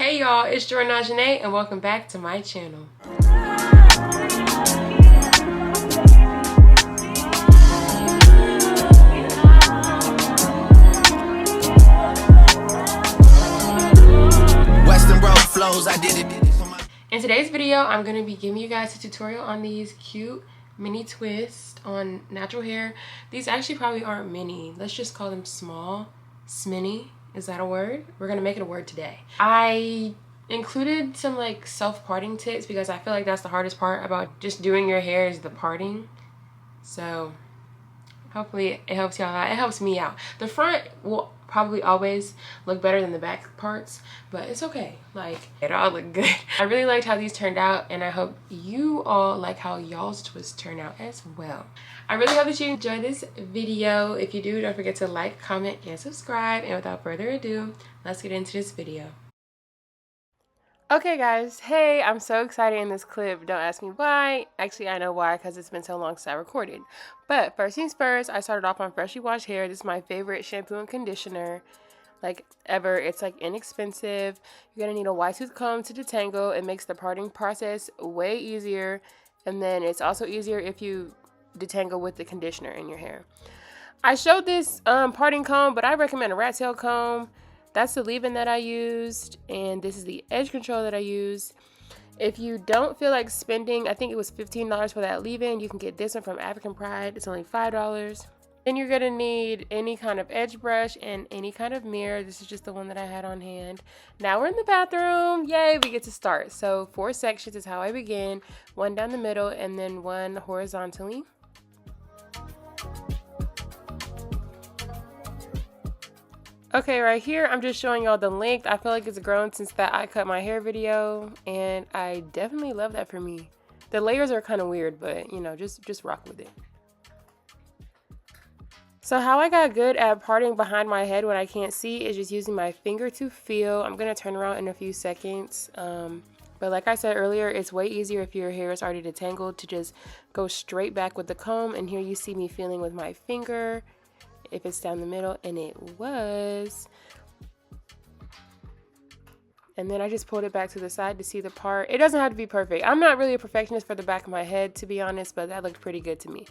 Hey y'all, it's Jordan Ajane and welcome back to my channel. Western road flows, I did it. In today's video, I'm going to be giving you guys a tutorial on these cute mini twists on natural hair. These actually probably aren't mini. Let's just call them small. Smini. Is that a word? We're going to make it a word today. I included some like self-parting tips because I feel like that's the hardest part about just doing your hair is the parting. So hopefully it helps y'all out. It helps me out. The front will probably always look better than the back parts, but it's okay. Like, it all look good. I really liked how these turned out, and I hope you all like how y'all's twists turn out as well. I really hope that you enjoy this video. If you do, don't forget to like, comment, and subscribe. And without further ado, let's get into this video. Okay guys, hey, I'm so excited in this clip. Don't ask me why. Actually, I know why, because it's been so long since I recorded. But first things first, I started off on freshly washed hair. This is my favorite shampoo and conditioner like ever. It's like inexpensive. You're gonna need a wide tooth comb to detangle. It makes the parting process way easier, and then it's also easier if you detangle with the conditioner in your hair. I showed this parting comb, but I recommend a rat tail comb. That's the leave-in that I used, and this is the edge control that I used. If you don't feel like spending, I think it was $15 for that leave-in, you can get this one from African Pride. It's only $5. Then you're gonna need any kind of edge brush and any kind of mirror. This is just the one that I had on hand. Now we're in the bathroom. Yay, we get to start. So 4 sections is how I begin. One down the middle and then one horizontally. Okay, right here, I'm just showing y'all the length. I feel like it's grown since that I cut my hair video, and I definitely love that for me. The layers are kind of weird, but you know, just rock with it. So how I got good at parting behind my head when I can't see is just using my finger to feel. I'm gonna turn around in a few seconds. But like I said earlier, it's way easier if your hair is already detangled to just go straight back with the comb. And here you see me feeling with my finger. If it's down the middle, and it was. And then I just pulled it back to the side to see the part. It doesn't have to be perfect. I'm not really a perfectionist for the back of my head, to be honest, but that looked pretty good to me.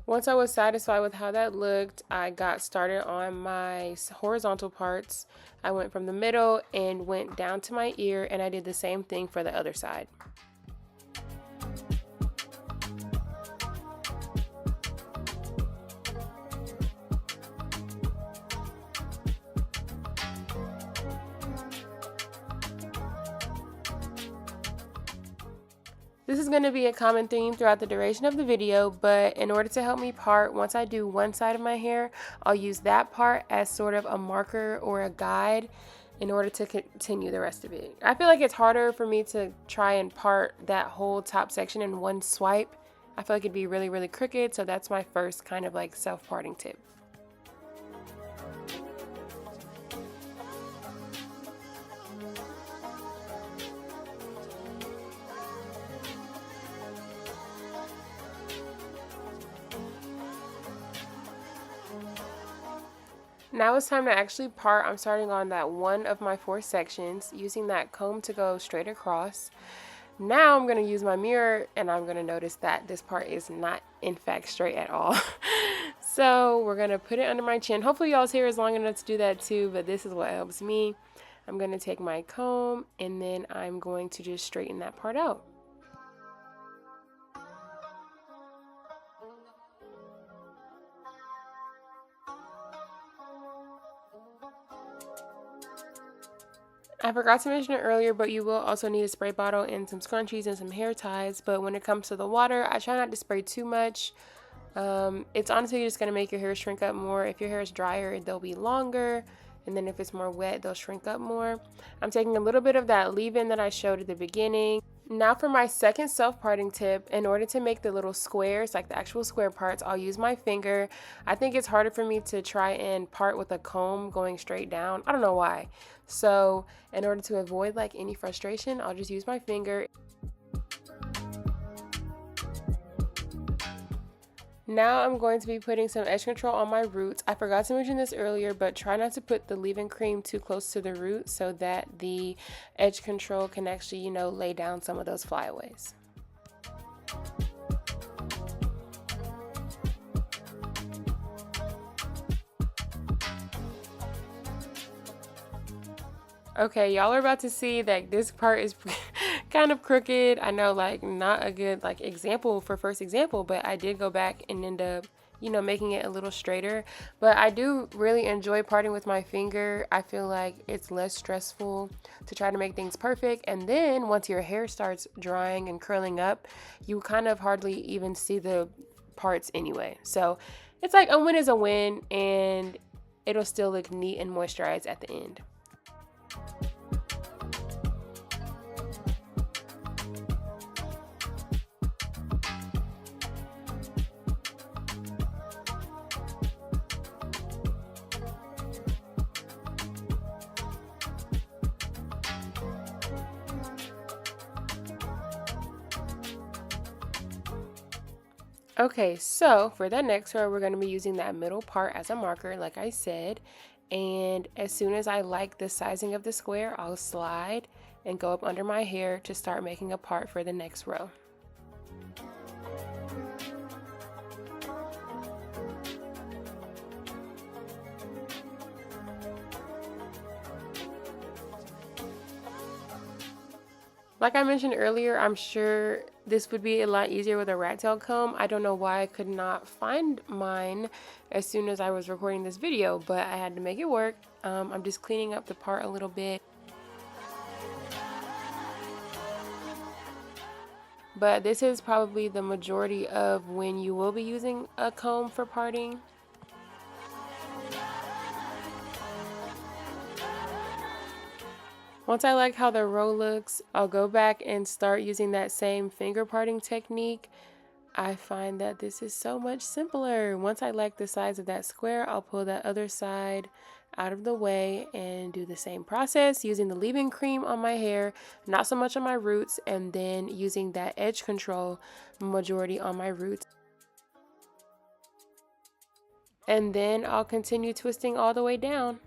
Once I was satisfied with how that looked, I got started on my horizontal parts. I went from the middle and went down to my ear, and I did the same thing for the other side. This is going to be a common theme throughout the duration of the video, but in order to help me part, once I do one side of my hair, I'll use that part as sort of a marker or a guide in order to continue the rest of it. I feel like it's harder for me to try and part that whole top section in one swipe. I feel like it'd be really, really crooked, so that's my first kind of like self-parting tip. Now it's time to actually part. I'm starting on that one of my 4 sections, using that comb to go straight across. Now I'm going to use my mirror, and I'm going to notice that this part is not in fact straight at all. So we're going to put it under my chin. Hopefully y'all's hair is long enough to do that too, but this is what helps me. I'm going to take my comb, and then I'm going to just straighten that part out. I forgot to mention it earlier, but you will also need a spray bottle and some scrunchies and some hair ties. But when it comes to the water, I try not to spray too much. It's honestly just going to make your hair shrink up more. If your hair is drier, they'll be longer. And then if it's more wet, they'll shrink up more. I'm taking a little bit of that leave-in that I showed at the beginning. Now for my second self-parting tip, in order to make the little squares, like the actual square parts, I'll use my finger. I think it's harder for me to try and part with a comb going straight down. I don't know why. So in order to avoid like any frustration, I'll just use my finger. Now I'm going to be putting some edge control on my roots. I forgot to mention this earlier, but try not to put the leave-in cream too close to the root so that the edge control can actually, you know, lay down some of those flyaways. Okay, y'all are about to see that this part is kind of crooked. I know, like, not a good like example for first example, but I did go back and end up, you know, making it a little straighter. But I do really enjoy parting with my finger. I feel like it's less stressful to try to make things perfect. And then once your hair starts drying and curling up, you kind of hardly even see the parts anyway. So it's like a win is a win, and it'll still look neat and moisturized at the end. Okay, so for that next row, we're going to be using that middle part as a marker, like I said. And as soon as I like the sizing of the square, I'll slide and go up under my hair to start making a part for the next row. Like I mentioned earlier, I'm sure this would be a lot easier with a rat tail comb. I don't know why I could not find mine as soon as I was recording this video, but I had to make it work. I'm just cleaning up the part a little bit. But this is probably the majority of when you will be using a comb for parting. Once I like how the row looks, I'll go back and start using that same finger parting technique. I find that this is so much simpler. Once I like the size of that square, I'll pull that other side out of the way and do the same process using the leave-in cream on my hair, not so much on my roots, and then using that edge control majority on my roots. And then I'll continue twisting all the way down.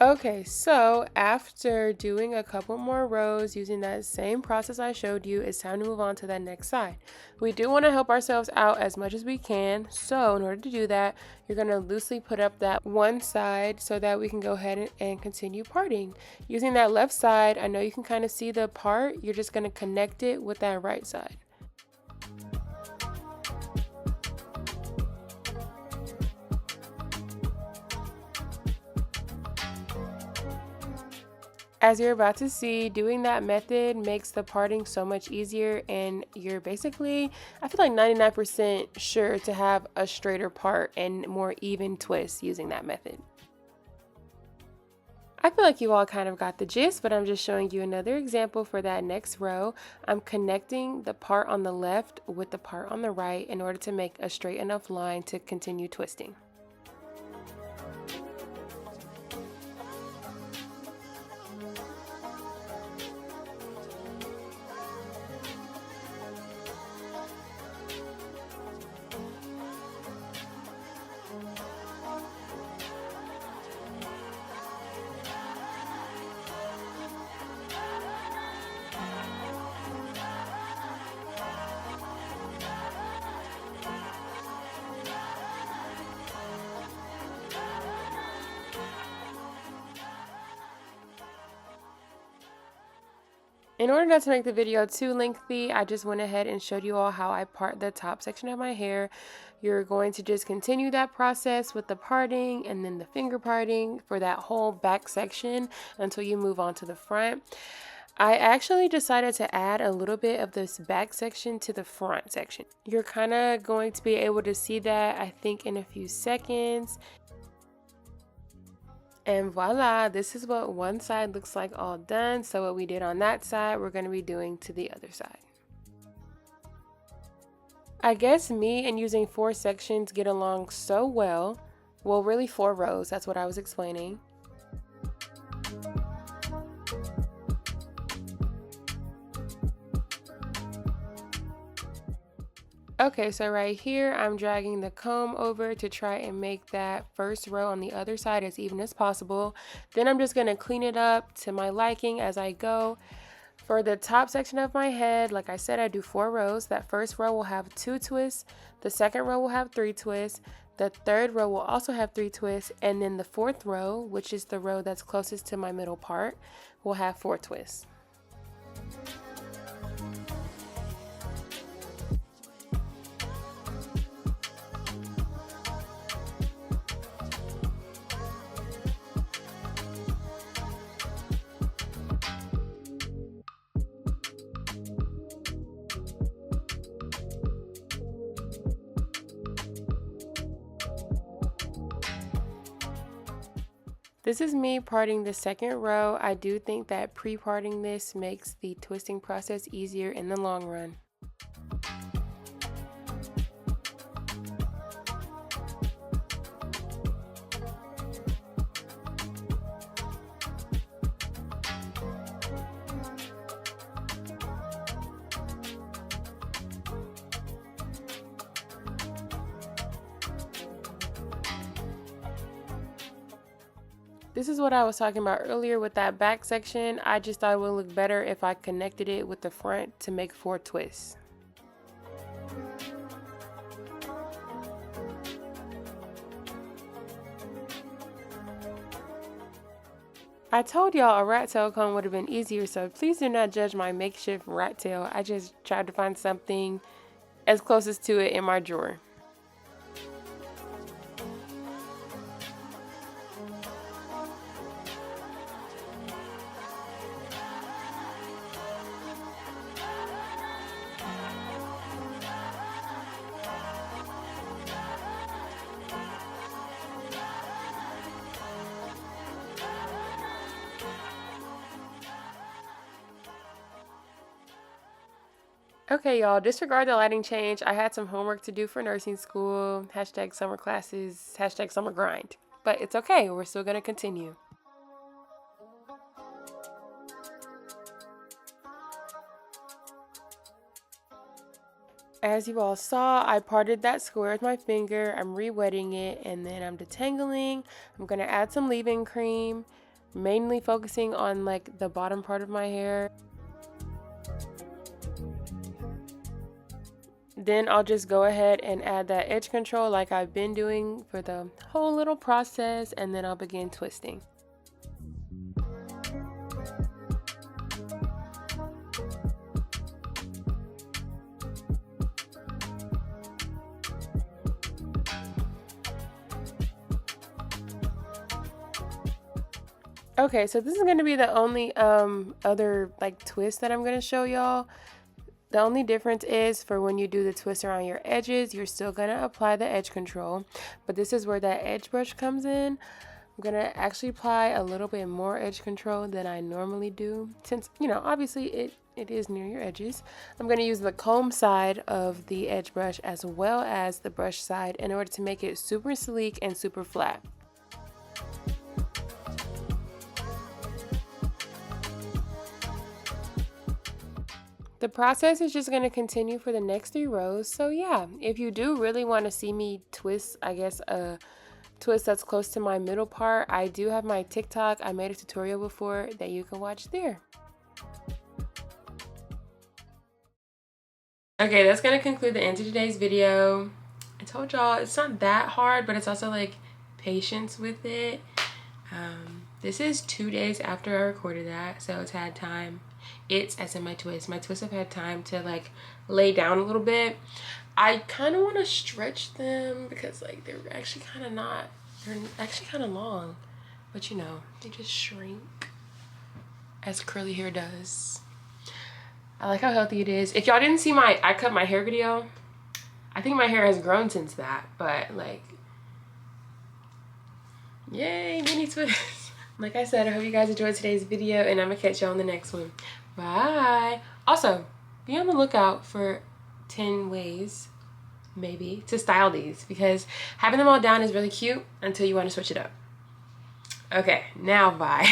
Okay, so after doing a couple more rows using that same process I showed you, it's time to move on to that next side. We do want to help ourselves out as much as we can, so in order to do that, you're going to loosely put up that one side so that we can go ahead and continue parting. Using that left side, I know you can kind of see the part, you're just going to connect it with that right side. As you're about to see, doing that method makes the parting so much easier, and you're basically, I feel like 99% sure to have a straighter part and more even twist using that method. I feel like you all kind of got the gist, but I'm just showing you another example for that next row. I'm connecting the part on the left with the part on the right in order to make a straight enough line to continue twisting. In order not to make the video too lengthy, I just went ahead and showed you all how I part the top section of my hair. You're going to just continue that process with the parting and then the finger parting for that whole back section until you move on to the front. I actually decided to add a little bit of this back section to the front section. You're kind of going to be able to see that, I think, in a few seconds. And voila, this is what one side looks like all done. So what we did on that side, we're going to be doing to the other side. I guess me and using 4 sections get along so well. Well, really 4 rows, that's what I was explaining. Okay, so right here, I'm dragging the comb over to try and make that first row on the other side as even as possible. Then I'm just going to clean it up to my liking as I go. For the top section of my head, like I said, I do 4 rows. That first row will have 2 twists. The second row will have 3 twists. The third row will also have 3 twists. And then the fourth row, which is the row that's closest to my middle part, will have 4 twists. This is me parting the second row. I do think that pre-parting this makes the twisting process easier in the long run. This is what I was talking about earlier with that back section. I just thought it would look better if I connected it with the front to make 4 twists. I told y'all a rat tail comb would have been easier, so please do not judge my makeshift rat tail. I just tried to find something as closest to it in my drawer. Okay, y'all, disregard the lighting change. I had some homework to do for nursing school. Hashtag summer classes, hashtag summer grind. But it's okay, we're still gonna continue. As you all saw, I parted that square with my finger. I'm re-wetting it and then I'm detangling. I'm gonna add some leave-in cream, mainly focusing on like the bottom part of my hair. Then I'll just go ahead and add that edge control like I've been doing for the whole little process, and then I'll begin twisting. Okay, so this is going to be the only other like twist that I'm going to show y'all. The only difference is for when you do the twist around your edges, you're still going to apply the edge control. But this is where that edge brush comes in. I'm going to actually apply a little bit more edge control than I normally do. Since, you know, obviously it is near your edges. I'm going to use the comb side of the edge brush as well as the brush side in order to make it super sleek and super flat. The process is just going to continue for the next 3 rows. So yeah, if you do really want to see me twist, I guess a twist that's close to my middle part, I do have my TikTok. I made a tutorial before that you can watch there. Okay, that's going to conclude the end of today's video. I told y'all it's not that hard, but it's also like patience with it. This is 2 days after I recorded that, so it's had time. It's as in my twists. My twists have had time to like lay down a little bit. I kind of want to stretch them because like they're actually kind of not, they're actually kind of long, but you know, they just shrink as curly hair does. I like how healthy it is. If y'all didn't see my I cut my hair video, I think my hair has grown since that, but like, yay, mini twists. Like I said, I hope you guys enjoyed today's video, and I'm gonna catch y'all on the next one. Bye. Also, be on the lookout for 10 ways, maybe, to style these, because having them all down is really cute until you want to switch it up. Okay, now bye.